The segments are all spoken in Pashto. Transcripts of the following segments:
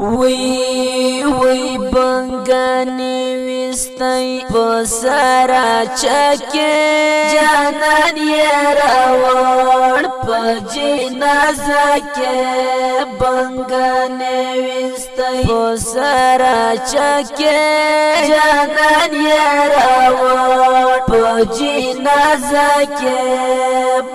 وی بنگانی وستای پسرا چکے جانان یہ راوڑ پجی نازا کے بنگانی وستای پسرا چکے جانان یہ راوڑ پجی نازا کے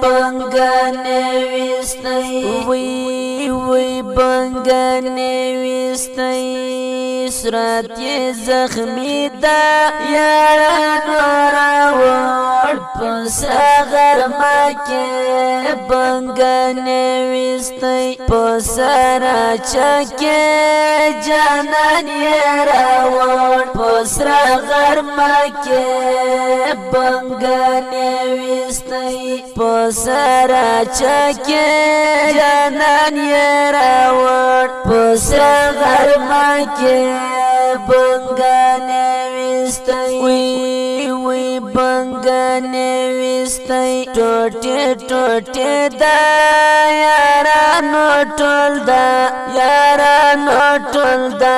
بنگانی وستای وی بنگانی وستای سرات زخمی دا یارانو راوڑ پسا غرما کے بنگانی وستای پسا راچا کے جانان یہ راوڑ پسا غرما کے بنگانی وستای پسا راچا کے جانان یہ راوڑ پسا غرما کے بنگانی وستای وی بنگانی وستای ٹوٹے ٹوٹے دا یارانو ٹول دا یارانو ٹول دا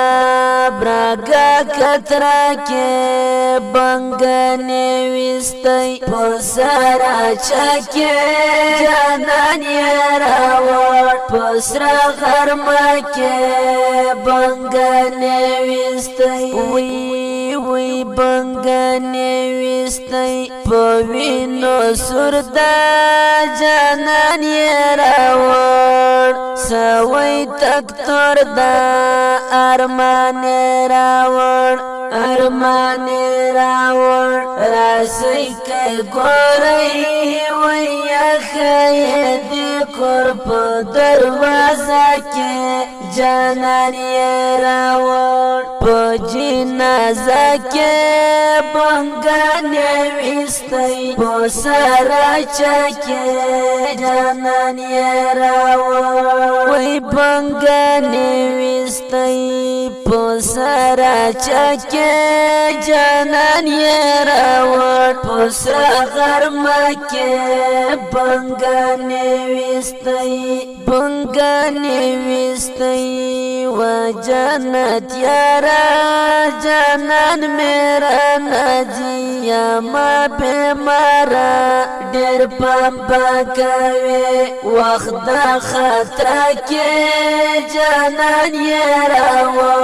براگا کترا کے بنگانی وستای پسرا چکے جانان یہ راوڑ پسرا غرما کے بنگانی وستای وی بنگانی وستای پوینو سردا جانان یہ راوڑ سوی تکتر دا ارمان راوڑ ارمان راوڑ راسی کئی گوری وی خیدی قرب دروازہ کے جانان یہ راوڑ پجی نازا کے بنگانی وستای پسرا چکے جانان یہ راوڑ وی بنگانی وستای پسرا چکے جانان یہ راوڑ پسا غرما کے بنگانی وستای بنگانی وستای و جنت یارا جانان میرا نجی ما بیمارا دیر پامپا کوي وقت دا خطر کے جانان یہ راوڑ